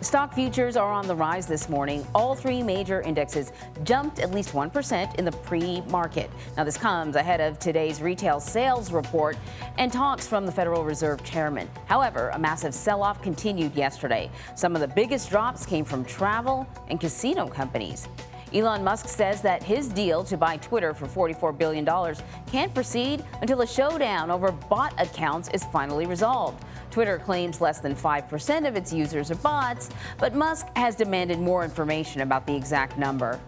Stock futures are on the rise this morning. All three major indexes jumped at least 1% in the pre-market. Now, this comes ahead of today's retail sales report and talks from the Federal Reserve chairman. However, a massive sell-off continued yesterday. Some of the biggest drops came from travel and casino companies. Elon Musk says that his deal to buy Twitter for $44 billion can't proceed until a showdown over bot accounts is finally resolved. Twitter claims less than 5% of its users are bots, but Musk has demanded more information about the exact number.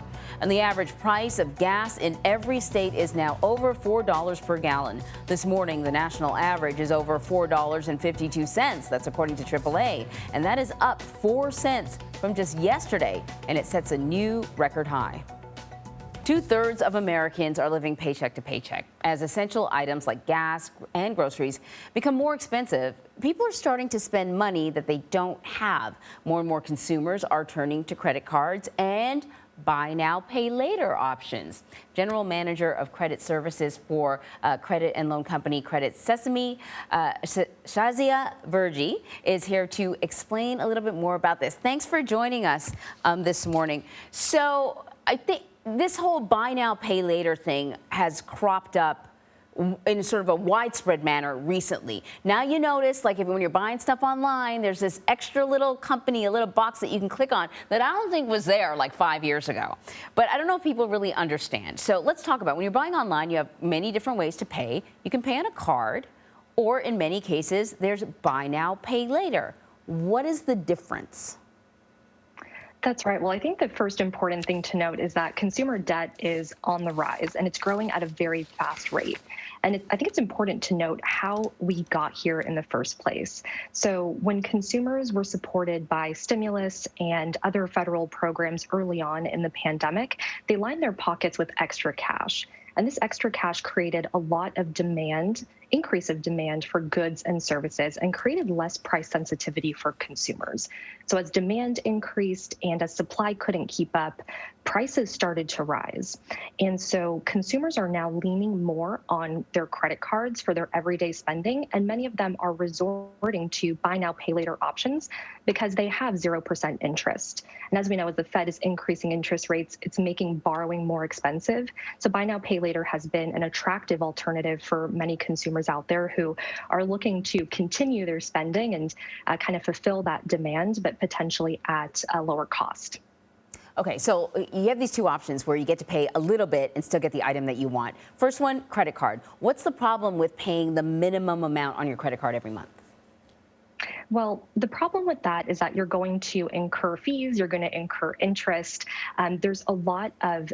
And the average price of gas in every state is now over $4 per gallon. This morning, the national average is over $4.52. That's according to AAA. And that is up 4 cents from just yesterday, and it sets a new record high. 2/3 of Americans are living paycheck to paycheck. As essential items like gas and groceries become more expensive, people are starting to spend money that they don't have. More and more consumers are turning to credit cards and buy now, pay later options. General Manager of Credit Services for credit and loan company Credit Sesame, Shazia Virji, is here to explain a little bit more about this. Thanks for joining us this morning. So I think this whole buy now, pay later thing has cropped up in sort of a widespread manner recently. Now you notice, like when you're buying stuff online, there's this extra little company, a little box that you can click on that I don't think was there like 5 years ago. But I don't know if people really understand. So let's talk about when you're buying online, you have many different ways to pay. You can pay on a card, or in many cases, there's buy now, pay later. What is the difference? That's right. Well, I think the first important thing to note is that consumer debt is on the rise, and it's growing at a very fast rate. And I think it's important to note how we got here in the first place. So when consumers were supported by stimulus and other federal programs early on in the pandemic, they lined their pockets with extra cash. And this extra cash created a lot of demand, increase of demand for goods and services, and created less price sensitivity for consumers. So as demand increased and as supply couldn't keep up, prices started to rise. And so consumers are now leaning more on their credit cards for their everyday spending, and many of them are resorting to buy now, pay later options because they have 0% interest. And as we know, as the Fed is increasing interest rates, it's making borrowing more expensive. So buy now, pay later has been an attractive alternative for many consumers out there who are looking to continue their spending and kind of fulfill that demand, but potentially at a lower cost. Okay, so you have these two options where you get to pay a little bit and still get the item that you want. First one, credit card. What's the problem with paying the minimum amount on your credit card every month? Well, the problem with that is that you're going to incur fees, you're going to incur interest. There's a lot of,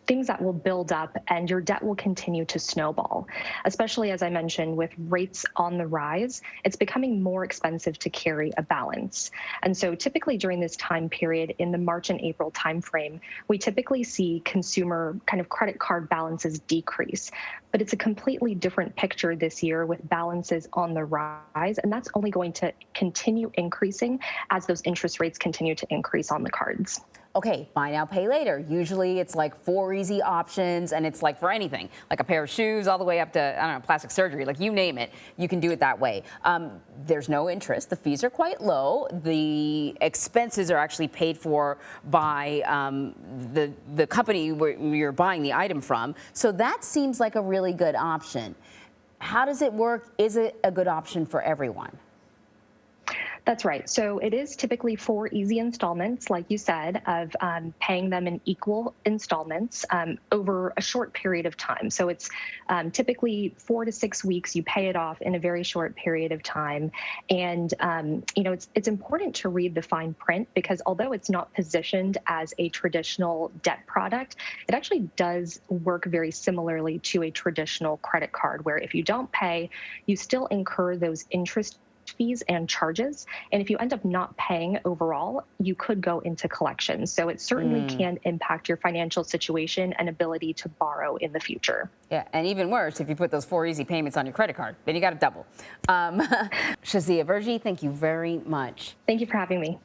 things that will build up, and your debt will continue to snowball. Especially, as I mentioned, with rates on the rise, it's becoming more expensive to carry a balance. And so typically during this time period, in the March and April timeframe, we typically see consumer kind of credit card balances decrease. But it's a completely different picture this year with balances on the rise, and that's only going to continue increasing as those interest rates continue to increase on the cards. Okay, buy now, pay later. Usually it's like 4 easy options, and it's like for anything, like a pair of shoes all the way up to, I don't know, plastic surgery, like you name it, you can do it that way. There's no interest. The fees are quite low. The expenses are actually paid for by the company where you're buying the item from. So that seems like a really good option. How does it work? Is it a good option for everyone? That's right. So it is typically 4 easy installments, like you said, of paying them in equal installments over a short period of time. So it's typically 4 to 6 weeks. You pay it off in a very short period of time. And, it's important to read the fine print because although it's not positioned as a traditional debt product, it actually does work very similarly to a traditional credit card, where if you don't pay, you still incur those interest fees and charges. And if you end up not paying overall, you could go into collections. So it certainly can impact your financial situation and ability to borrow in the future. Yeah, and even worse, if you put those 4 easy payments on your credit card, then you got to double. Shazia Virji, thank you very much. Thank you for having me.